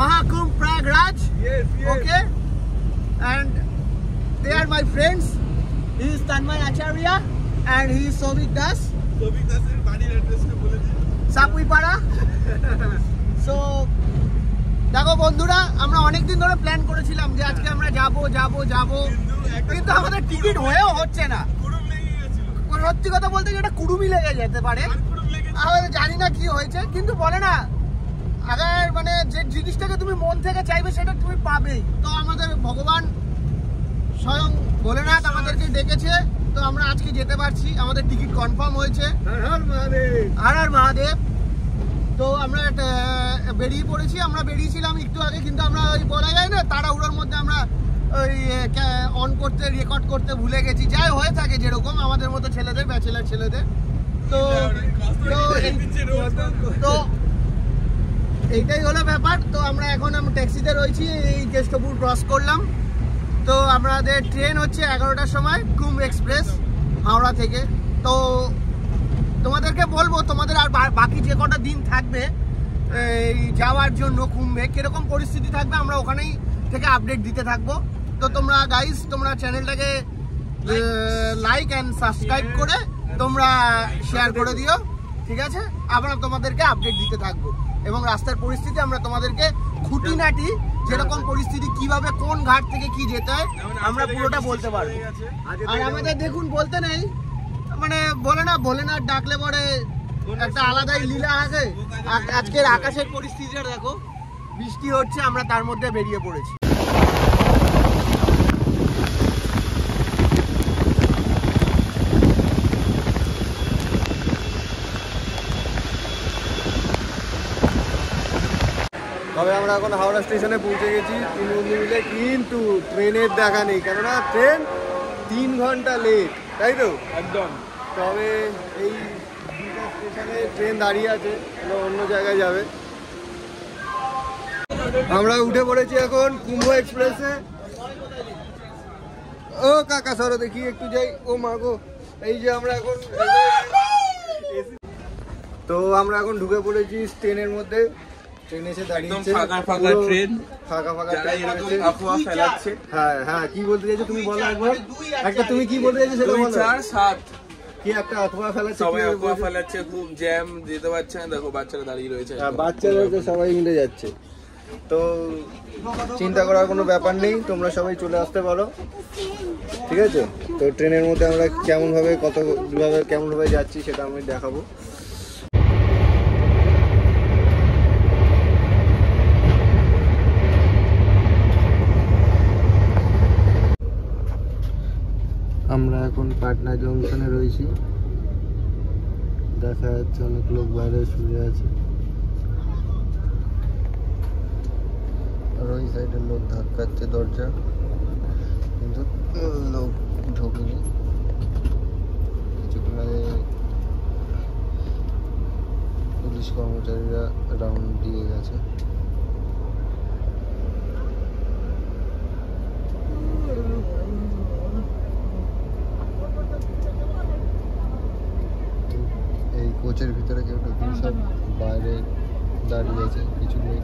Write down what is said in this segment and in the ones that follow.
Mahakumbh Prayagraj. Yes. Okay, and they are my friends. He is Tanmay Acharya and he is Souvik Das. Souvik Das এর বাড়ির অ্যাড্রেসটা বলে দিন। সাকুইপাড়া। So দেখো বন্ধুরা, আমরা অনেকদিন ধরে প্ল্যান করেছিলাম যে আজকে আমরা যাব, কিন্তু আমাদের টিকিট হয়েও হচ্ছে না। কুড়ুম লেগে গেছিল। সত্যি কথা বলতে কি, এটা কুড়ুমি লেগে যেতে পারে। আমরা জানি না কি হয়েছে, কিন্তু বলে না আগার মানে যে জিনিসটাকে তুমি মন থেকে চাইবে সেটা তুমি পাবেই। তো আমাদের ভগবান স্বয়ং ভোলেনাথ আমাদেরকে ডেকেছে, তো আমরা আজকে যেতে পারছি। আমাদের টিকিট কনফার্ম হয়েছে। হর হর মহাদেব। তো আমরা বেরিয়ে পড়েছি। আমরা বেরিয়েছিলাম একটু আগে, কিন্তু আমরা ওই বলা যায় না তাড়াহুড়োর মধ্যে আমরা ওই অন করতে রেকর্ড করতে ভুলে গেছি। যাই হয়ে থাকে যেরকম আমাদের মতো ছেলেদের, ব্যাচেলার ছেলেদের। তো এইটাই হলো ব্যাপার। তো আমরা এখন ট্যাক্সিতে রয়েছি, এই কেষ্টপুর ক্রস করলাম। তো আমাদের ট্রেন হচ্ছে 11টার সময়, কুম্ভ এক্সপ্রেস হাওড়া থেকে। তো তোমাদেরকে বলবো, তোমাদের আর বাকি যে কটা দিন থাকবে এই যাওয়ার জন্য কুম্ভে কিরকম পরিস্থিতি থাকবে আমরা ওখানেই থেকে আপডেট দিতে থাকবো। তো তোমরা গাইস, তোমরা চ্যানেলটাকে লাইক অ্যান্ড সাবস্ক্রাইব করে তোমরা শেয়ার করে দিও, ঠিক আছে? আমরা তোমাদেরকে আপডেট দিতে থাকবো এবং রাস্তার পরিস্থিতি আমরা তোমাদেরকে খুঁটিনাটি যেরকম পরিস্থিতি, কিভাবে কোন ঘাট থেকে কি যেতে হয় আমরা পুরোটা বলতে পারবো। আর আমাদের দেখুন, বলতে নেই মানে বলে না, ভোলেনাথ ডাকলে পরে একটা আলাদাই লীলা আছে। আজকের আকাশের পরিস্থিতিটা দেখো, বৃষ্টি হচ্ছে, আমরা তার মধ্যে বেরিয়ে পড়েছি। তবে আমরা এখন হাওড়া স্টেশনে পৌঁছে গেছি 3 বন্ধু মিলে, কিন্তু ট্রেনের দেখা নেই, কেননা ট্রেন 3 ঘন্টা লেট, তাই তো? একদম। তবে এই দুটো স্টেশনে ট্রেন দাঁড়িয়ে আছে, অন্য জায়গায় যাবে। আমরা উঠে পড়েছি এখন কুম্ভ এক্সপ্রেসে। ও কাকা সরো দেখি একটু যাই। ও মা গো, এই যে আমরা এখন, তো আমরা এখন ঢুকে পড়েছি ট্রেনের মধ্যে। ট্রেন এসে দাঁড়িয়েছে, ফাঁকা ট্রেন, ফাঁকা এরকম আফওয়া ফেলাচ্ছে। হ্যাঁ কি বলতে চাইছো তুমি বলো একবার। একটা তুমি কি বলতে চাইছো সেটা বলো। 2 4 7 কি একটা আফওয়া ফেলাচ্ছে, সবাই আফওয়া ফেলাচ্ছে, খুব জ্যাম, যেতে পারছে না। দেখো বাচ্চারা দাঁড়িয়ে রয়েছে, বাচ্চারা তো সবাই মিলে যাচ্ছে। তো চিন্তা করার কোনো ব্যাপার নেই, তোমরা সবাই চলে আসতে পারো, ঠিক আছে? তো ট্রেনের মধ্যে আমরা কেমনভাবে কেমনভাবে যাচ্ছি সেটা আমি দেখাবো। আমরা এখন পাটনা জংশনে রয়েছি, দেখা যাচ্ছে অনেক লোক বাইরে শুয়ে আছে, আর ওই সাইডের লোক ধাক্কাচ্ছে দরজা, কিন্তু লোক ঢোকেনি। কিছুক্ষণ আগে পুলিশ কর্মচারীরা রাউন্ড দিয়ে গেছে। এই কোচের ভিতরে কেউ ঢুকে, সব বাইরে দাঁড়িয়ে আছে, কিছু নেই।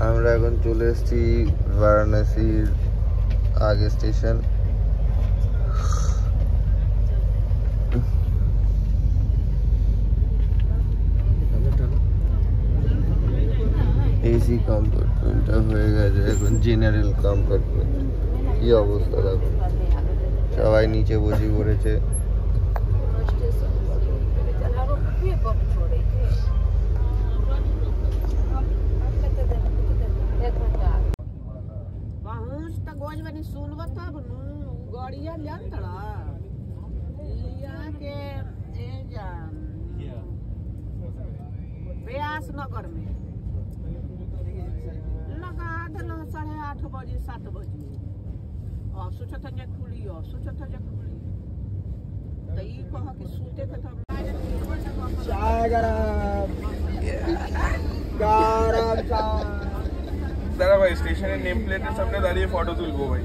আমরা এখন চলে এসেছি বারাণসীর আগে স্টেশন। এসি কম্পার্টমেন্টটা হয়ে গেছে এখন জেনারেল কম্পার্টমেন্ট। কি অবস্থা দেখো, সবাই নিচে বসে পড়েছে। नगर में लगा दिल 8:30 बजे 7 बजे और सोचत जे खुली और सोचत जे खुली तो ई कह के सूते के तब चाय गरम दादा भाई स्टेशन नेम प्लेटेर सामने दाঁড়িয়ে ফটো তুলবো ভাই।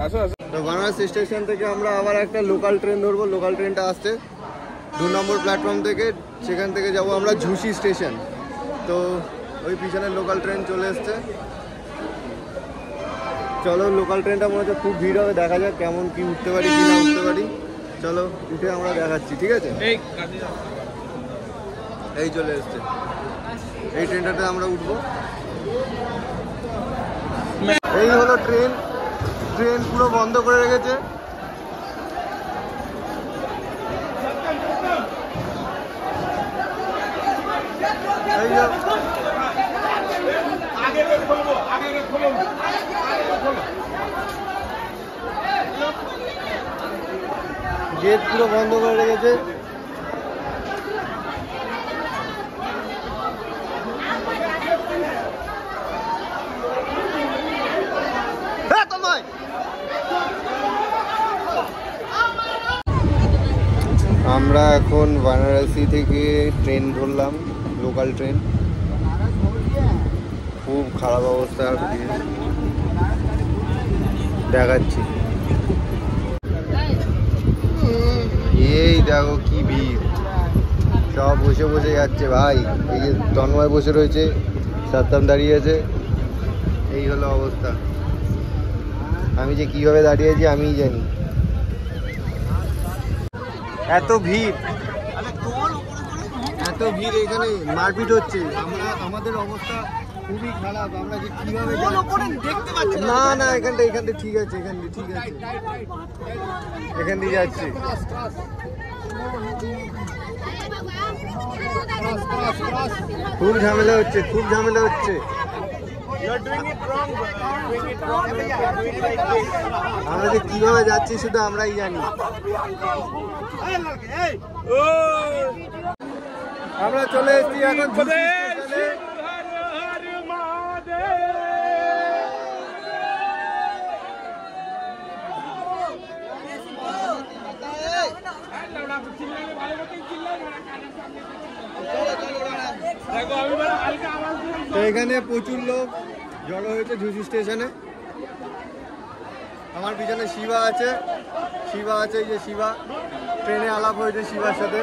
আসো আসো। তো বানারস স্টেশন থেকে আমরা আবার একটা লোকাল ট্রেন ধরবো। লোকাল ট্রেনটা আসছে 2 নম্বর প্ল্যাটফর্ম থেকে, সেখান থেকে যাব আমরা ঝুসি স্টেশন। তো ওই পিছনের লোকাল ট্রেন চলে এসছে। চলো, লোকাল ট্রেনটা মনে হচ্ছে খুব ভিড় হবে, দেখা যাক কেমন কি উঠতে পারি কি না উঠতে পারি। চলো উঠে আমরা দেখাচ্ছি, ঠিক আছে? এই চলে এসছে, এই ট্রেনটাতে আমরা উঠবো। এই হলো ট্রেন, ট্রেন পুরো বন্ধ করে রেখেছে। গেট পুরো বন্ধ করে রেখেছে। আমরা এখন বারাণসী থেকে ট্রেন ধরলাম, লোকাল ট্রেন। খুব খারাপ অবস্থা, দেখাচ্ছি। এই দেখো কি ভিড়, সব বসে বসে যাচ্ছে ভাই। এই যে তন্ময় বসে রয়েছে, সাত্তাম দাঁড়িয়ে আছে, এই হলো অবস্থা। আমি যে কিভাবে দাঁড়িয়েছি আমিই জানি, এত ভিড়, এত ভিড়, এখানে মারপিট হচ্ছে। আমাদের অবস্থা খুবই খারাপ, আমরা যে কিভাবে দেখতে পাচ্ছি না। না, এখান থেকে ঠিক আছে, এখান দিয়ে ঠিক আছে, এখান দিয়ে যাচ্ছি। খুব ঝামেলা হচ্ছে, খুব ঝামেলা হচ্ছে। আমরা যে কিভাবে যাচ্ছি শুধু আমরাই জানি। আমরা চলে এসেছি এখন তো এখানে প্রচুর লোক জড়ো হয়েছে ঝুসি স্টেশনে। আমার পিছনে শিবা আছে, এই যে শিবা, ট্রেনে আলাপ হয়েছে শিবার সাথে।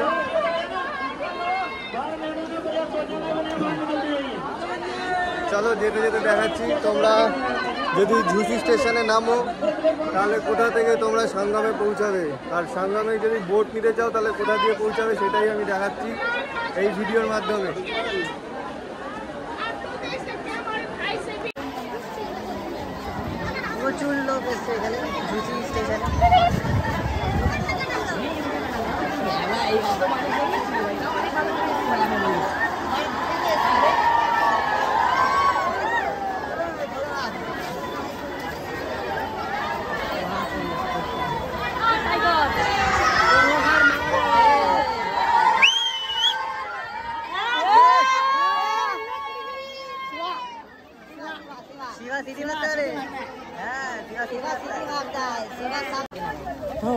চলো যেতে যেতে দেখাচ্ছি। তোমরা যদি ঝুসি স্টেশনে নামো তাহলে কোথা থেকে তোমরা সঙ্গমে পৌঁছাবে, আর সঙ্গমে যদি বোট নিতে চাও তাহলে কোথা দিয়ে পৌঁছাবে সেটাই আমি দেখাচ্ছি এই ভিডিওর মাধ্যমে। প্রচুর লোক এসছে এখানে ঝুসি স্টেশনে।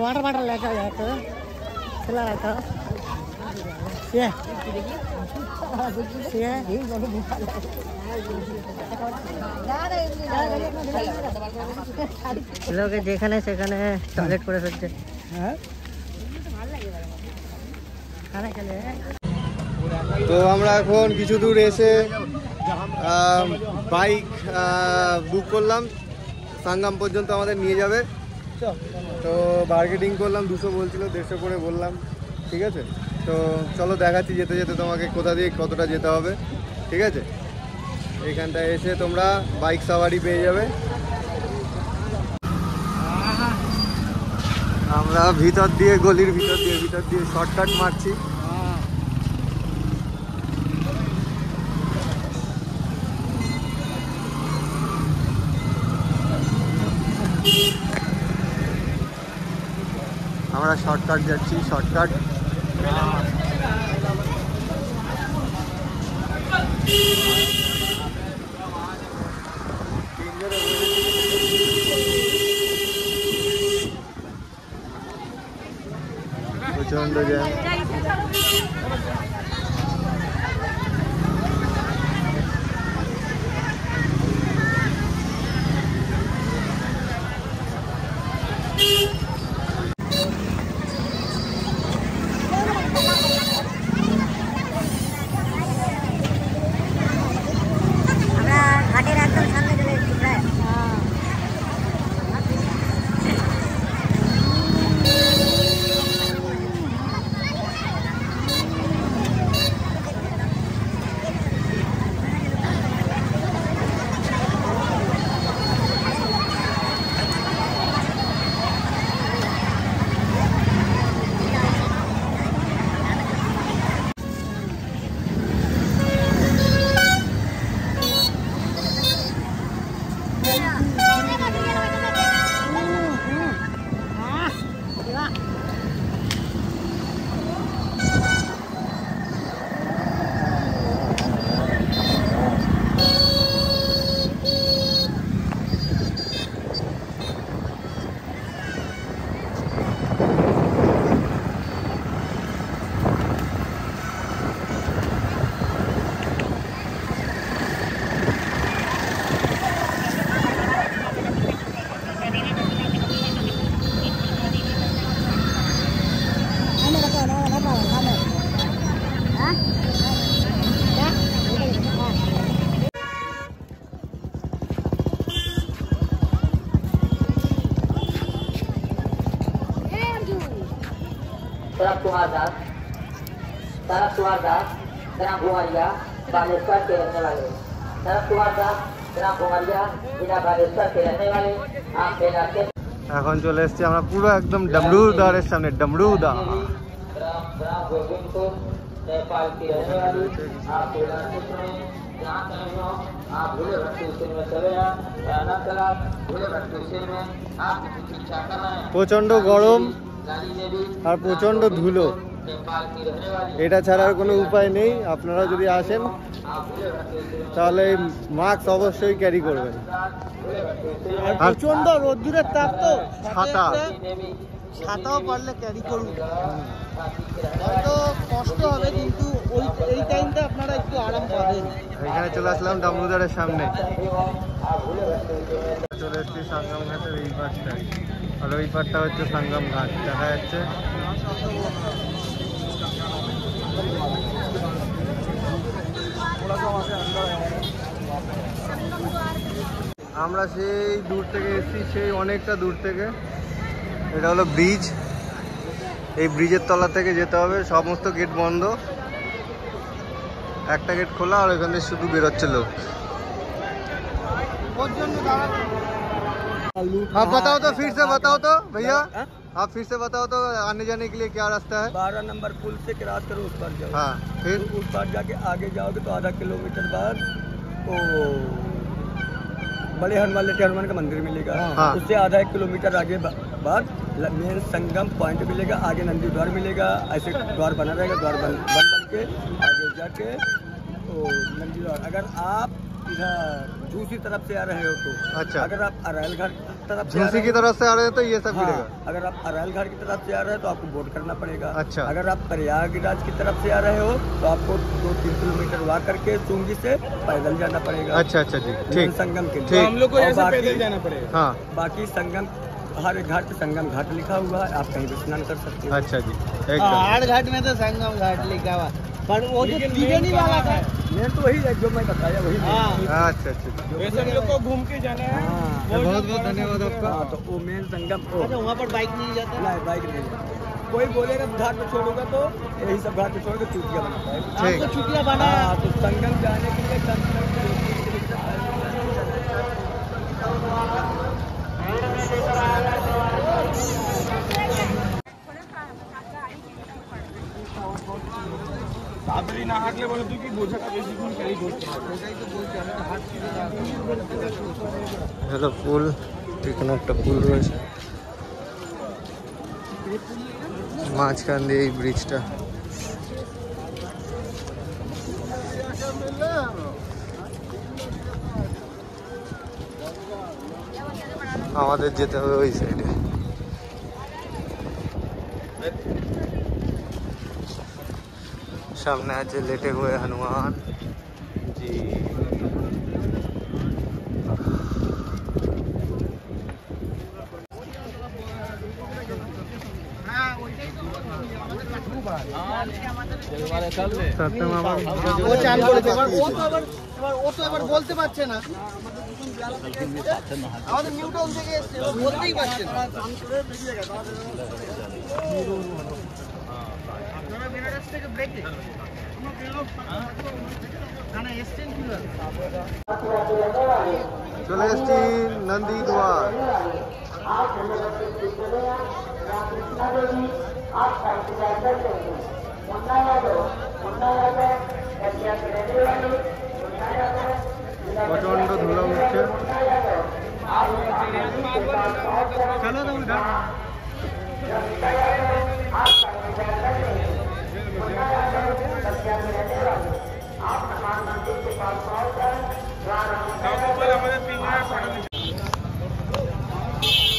वाटर वाटर लेकर आया तो चला रहा था लोग যেখানে সেখানে টয়লেট করে ফেলছে। তো আমরা এখন কিছু দূর এসে বাইক বুক করলাম, সঙ্গম পর্যন্ত আমাদের নিয়ে যাবে। তো বার্গেটিং করলাম, 200 বলছিল, 150 করে বললাম, ঠিক আছে। তো চলো দেখাচ্ছি যেতে যেতে তোমাকে কোথা দিয়ে কতটা যেতে হবে, ঠিক আছে। এইখানটায় এসে তোমরা বাইক সাওয়ারি পেয়ে যাবে। আমরা ভিতর দিয়ে, গলির ভিতর দিয়ে শর্টকাট মারছি। আমরা শর্টকাট যাচ্ছি, শর্টকাট। প্রচন্ড জ্যাম। शरद कुमार दास ग्राम घुमरिया बालेश्वर के रहने वाले। शरद कुमार दास ग्राम घुमरिया जिला बालेश्वर के रहने वाले। आप बेला के এখন চলে এসেছি আমরা পুরো একদম ডমরুদারের সামনে। ডমরুদা ग्राम गोविंदपुर नेपाल की रहने वाली। आप बेला क्षेत्र में जहाँ कहीं हो आप भूले भटके उसे में चले जाए। राना तालाब भूले भटके उसे में आप किसी इच्छा कर रहे हैं। প্রচন্ড গরম गाली देवी আর প্রচন্ড ধুলো, नेपाल की रहने वाली। এটা ছাড়া আর কোনো উপায় নেই। আপনারা যদি আসেন आप भूले भटके उसे में তাহলে মাস্ক অবশ্যই ক্যারি করবেন। আর প্রচন্ড রোদ্দুরের তাপ তো ছাতা ছাতাও পারলে ক্যারি করুন। হয়তো কষ্ট হবে কিন্তু এই টাইমটা আপনারা একটু আরাম পাবেন। এখানে চলে আসলাম ডমরুদারের সামনে। চলে এসেছি সঙ্গম ঘাটের এই পাশটায়, আর ওই পাশটা হচ্ছে সঙ্গম ঘাট দেখা যাচ্ছে। আমরা সেই দূর থেকে এসেছি, সেই অনেকটা দূর থেকে। এটা হলো ব্রিজ, এই ব্রিজের তলা থেকে যেতে হবে। সমস্ত গেট বন্ধ, একটা গেট খোলা আর ওখানে শুধু বেরোচ্ছে লোক। आप बताओ तो, फिर से बताओ तो भैया, आप फिर से बताओ तो आने जाने के लिए क्या रास्ता है? 12 नंबर पुल से क्रॉस करो उस पर जाओ। हाँ, फिर उस पर जाके आगे जाओगे तो आधा किलोमीटर बाद वो बड़े हनुमान लेटे हनुमान का मंदिर मिलेगा। हाँ। उससे आधा 1 किलोमीटर आगे बाद मेन संगम पॉइंट मिलेगा। आगे नंदी द्वार मिलेगा। ऐसे द्वार बना रहेगा, द्वार बन के आगे जाके वो नंदी द्वार। अगर आप इधर झूसी तरफ से आ रहे हो तो अच्छा। अगर आप अरायल घाट तरफ से झूसी की तरफ से आ रहे हैं तो ये सब मिलेगा। हाँ, अगर आप अरायल घाट की तरफ से आ रहे हैं तो आपको बोट करना पड़ेगा। अच्छा। अगर आप प्रयागराज की तरफ से आ रहे हो तो आपको 2-3 किलोमीटर वॉक करके चुंगी से पैदल जाना पड़ेगा। अच्छा अच्छा जी, ठीक संगम के लिए। ठीक। हम लोग को ऐसे पैदल जाना पड़ेगा। हाँ बाकी संगम हर एक घाट पे संगम घाट लिखा हुआ है, आप कहीं भी स्नान कर सकते हो। अच्छा जी, एकदम। आठ घाट में तो संगम घाट लिखा हुआ, पर वो जो त्रिवेणी वाला था मेन तो वही है जो मैं बताया वही। अच्छा अच्छा, वैसे हम लोग को घूम के जाना है। बहुत बहुत धन्यवाद आपका। हाँ, तो वो मेन संगम अच्छा, वहाँ पर बाइक नहीं जाता। नहीं, बाइक नहीं जाता। कोई बोलेगा घाट पे छोड़ूंगा तो यही सब घाट पे छोड़ के चुटिया बनाता है। ठीक। आपको छुट्टियाँ बना है। हाँ, तो संगम जाने के लिए कम से कम 2-3 किलोमीटर তাড়াতাড়ি না হাঁটলে বলে তুই কি বোঝাটা বেশিক্ষণ ক্যারি করতে হবে। এটাই তো বলছি, আমি তো হাঁটছি না। হ্যালো পুল, এখানে একটা পুল রয়েছে মাঝখান দিয়ে এই ব্রিজটা। আমাদের যেতে হবে ওই সাইডে। सामने আছে लेटे हुए हनुमान जी। ও চান করেছে, ও তো এবার বলতে পারছে না। আমাদের নিউটন থেকে এসছে, ও বলতেই পারছে না। আপনারা বেনারস থেকে ব্রেকে চলে এসছি নন্দী দ্বার। প্রচন্ড ধুলো উঠছে।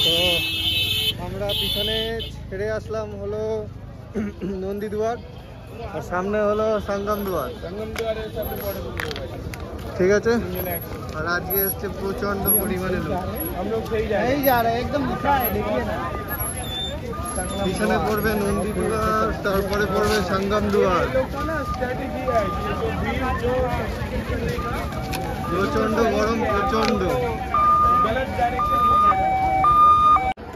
তো আমরা পিছনে ছেড়ে আসলাম হলো নন্দী দুয়ার, আর সামনে হলো সঙ্গম দুয়ার। ঠিক আছে। আর আজকে এসছে প্রচন্ড পরিমাণে লোক। नहीं जा रहा है, एकदम लिखा है, देखिए ना। পিছনে পড়বে নন্দী দুয়ার, তারপরে পড়বে সঙ্গম দুয়ার। প্রচন্ড গরম, প্রচন্ড।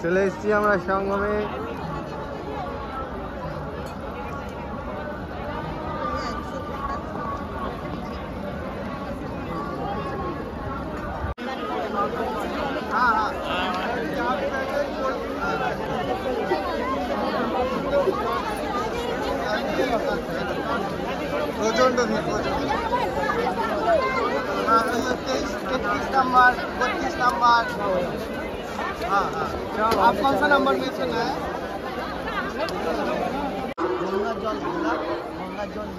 চলে এসছি আমরা সঙ্গমে। প্রচন্ড ভিড়, প্রচন্ড। 33 नंबर, 32 नंबर। हाँ हाँ, आप कौन सा नंबर में से है?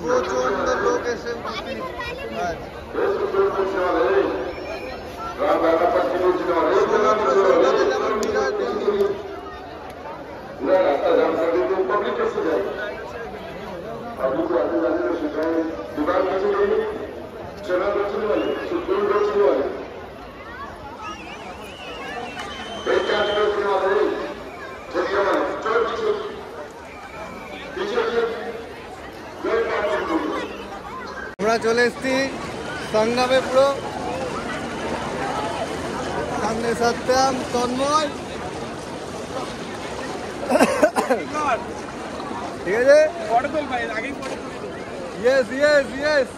প্রচন্ড লোক এসে আমরা চলে এসেছি সংগ্রামে পুরো সামনে সত্যম তন্ময় ঠিক আছে यस यस यस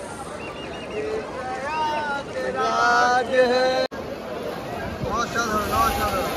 राज है অসাধারণ অসাধারণ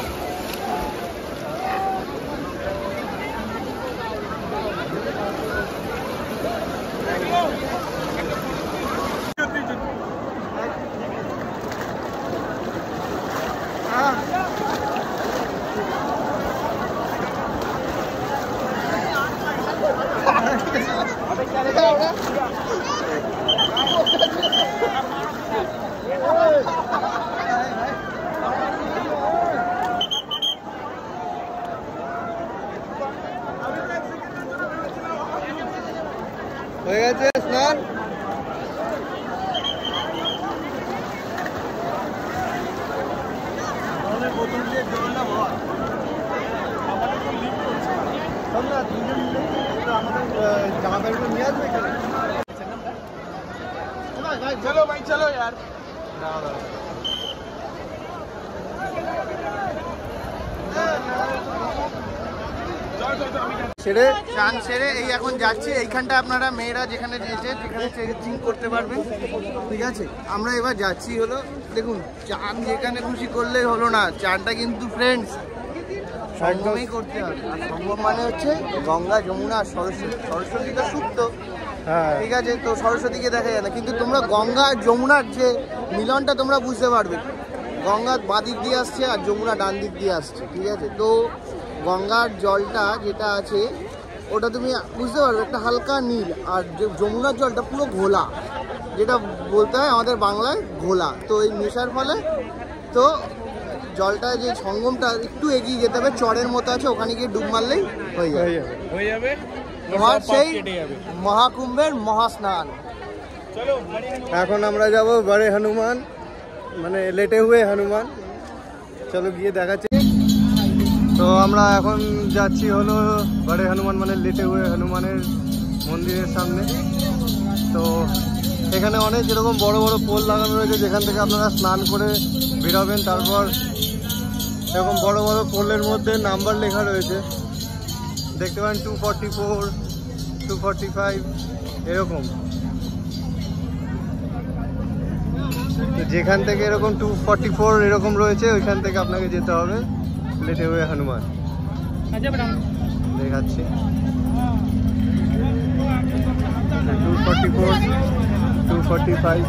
হয়ে গেছে স্নান। জামা প্যান্টগুলো নিয়ে আসবে এখানে। चलो भाई चलो यार। সেরে চান সেরে এই এখন যাচ্ছি এইখানটা আপনারা মেয়েরা যেখানে চেকিং করতে পারবেন, ঠিক আছে। আমরা এবার যাচ্ছি হলো দেখুন চান যেখানে খুশি করলেই হলো না, চানটা কিন্তু ফ্রেন্ডস সঙ্গমেই করতে হবে। আর সঙ্গম মানে হচ্ছে গঙ্গা যমুনা আর সরস্বতী, সরস্বতী তো সুপ্ত, ঠিক আছে, তো সরস্বতীকে দেখা যায় না, কিন্তু তোমরা গঙ্গা আর যমুনার যে মিলনটা তোমরা বুঝতে পারবে। গঙ্গা বাঁ দিক দিয়ে আসছে আর যমুনা ডান দিক দিয়ে আসছে, ঠিক আছে। তো গঙ্গার জলটা যেটা আছে ওটা তুমি বুঝতে পারবে একটা হালকা নীল, আর যমুনার জলটা পুরো ঘোলা, যেটা বলতে হয় আমাদের বাংলায় ঘোলা। তো এই মেশার ফলে তো জলটা যে সঙ্গমটা একটু এগিয়ে যেতে হবে, চরের মতো আছে, ওখানে গিয়ে ডুব মারলেই হয়ে যাবে তোমার সেই মহাকুম্ভের মহাস্নান। এখন আমরা যাব বড়ে হনুমান, মানে লেটে হুয়ে হনুমান। চলো গিয়ে দেখাচ্ছি। তো আমরা এখন যাচ্ছি হলো বড়ে হনুমান মানে লেটে হুয়ে হনুমানের মন্দিরের সামনে। তো এখানে অনেক এরকম বড় বড় পোল লাগানো রয়েছে, যেখান থেকে আপনারা স্নান করে বেরোবেন। তারপর এরকম বড় বড় পোলের মধ্যে নাম্বার লেখা রয়েছে, দেখতে পারেন 244, 245 এরকম। তো যেখান থেকে এরকম 244 এরকম রয়েছে ওইখান থেকে আপনাকে যেতে হবে লেটে হুয়ে হনুমান। দেখাচ্ছি 244, 245।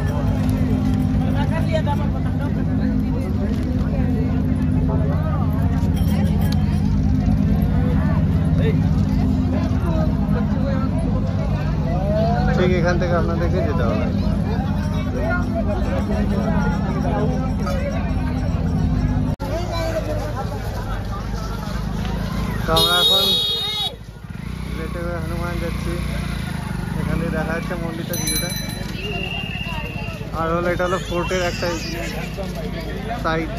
ঠিক এখান থেকে আপনাদেরকে যেতে হবে। তো আমরা এখন লেটে হুয়ে হনুমান যাচ্ছি। এখানে দেখা যাচ্ছে মন্দিরটা কিছুটা, আর হলো এটা হলো ফোর্টের একটা সাইড।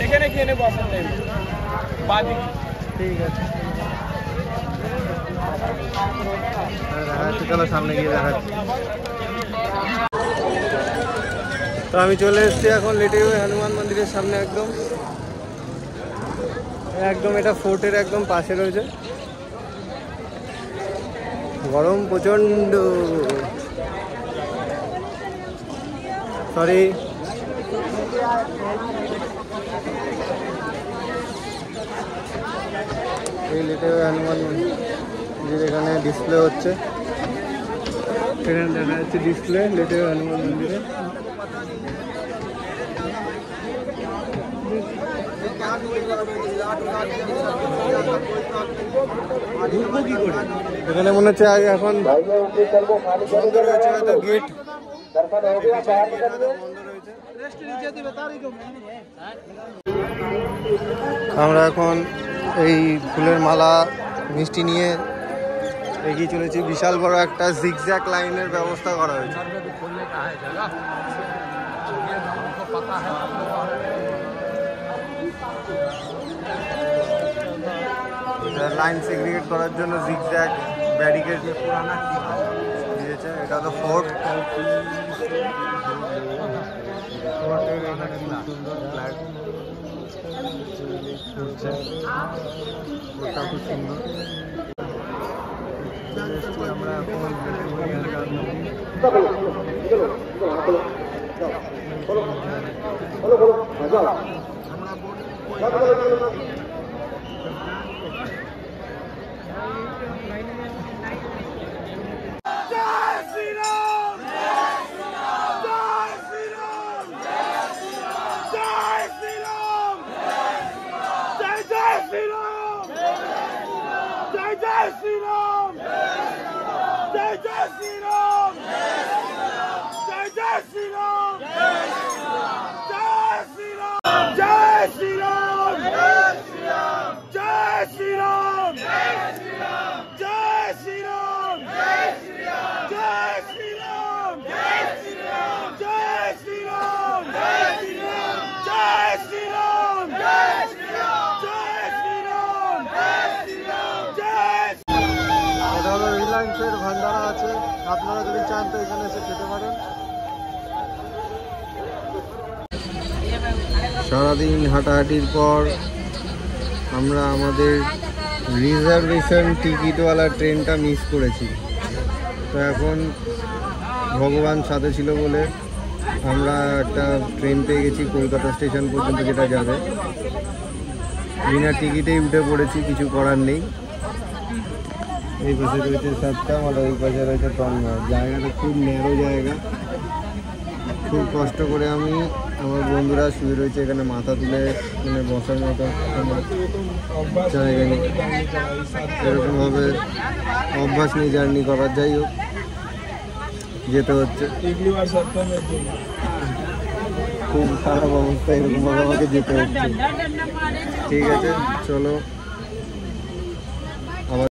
এখানে খেয়ে নেবো আপনার বাদি, ঠিক আছে দেখা যাচ্ছে। চলো সামনে গিয়ে দেখাচ্ছি। তো আমি চলে এসেছি এখন লেটে হুয়ে হনুমান মন্দিরের সামনে, একদম একদম এটা ফোর্টের একদম পাশে রয়েছে। গরম প্রচণ্ড, সরি এই লিটল হনুমান মন্দির এখানে ডিসপ্লে হচ্ছে, এখানে দেখা যাচ্ছে ডিসপ্লে লিটল হনুমান মন্দিরে। এখানে মনে হচ্ছে আগে এখন বন্ধ রয়েছে হয়তো গেট, আমরা এখন এই ফুলের মালা মিষ্টি নিয়ে এগিয়ে চলেছি। বিশাল বড় একটা জিগজ্যাগ লাইনের ব্যবস্থা করা হয়েছে। লাইন সেগ্রিগেট করার জন্য জিগজ্যাগ ব্যারিকেড দিয়েছে। এটা তো ফোর্ট, ফোর্টের এখানে খুব সুন্দর ফ্ল্যাগ, ফোর্টটা খুব সুন্দর। আমরা এখন রিলায়েন্সের ভান্ডারা আছে, আপনারা যদি চান তো এখানে এসে খেতে পারেন। সারাদিন হাঁটাহাঁটির পর আমরা আমাদের রিজার্ভেশন টিকিটওয়ালা ট্রেনটা মিস করেছি। তো এখন ভগবান সাথে ছিল বলে আমরা একটা ট্রেন পেয়ে গেছি কলকাতা স্টেশন পর্যন্ত, যেটা যাবে। বিনা টিকিটেই উঠে পড়েছি, কিছু করার নেই। এই পাশে রয়েছে সাতটা, আর ওই পাশে রয়েছে তন্ময়। জায়গাটা খুব ন্যারো জায়গা, খুব কষ্ট করে আমি, আমার বন্ধুরা শুয়ে রয়েছে এখানে মাথা তুলে, মানে বসার মতো জায়গা নেই। এরকমভাবে অভ্যাস নেই জার্নি করার, যাই হোক যেতে হচ্ছে। খুব খারাপ অবস্থা, এরকমভাবে আমাকে যেতে হচ্ছে। ঠিক আছে, চলো।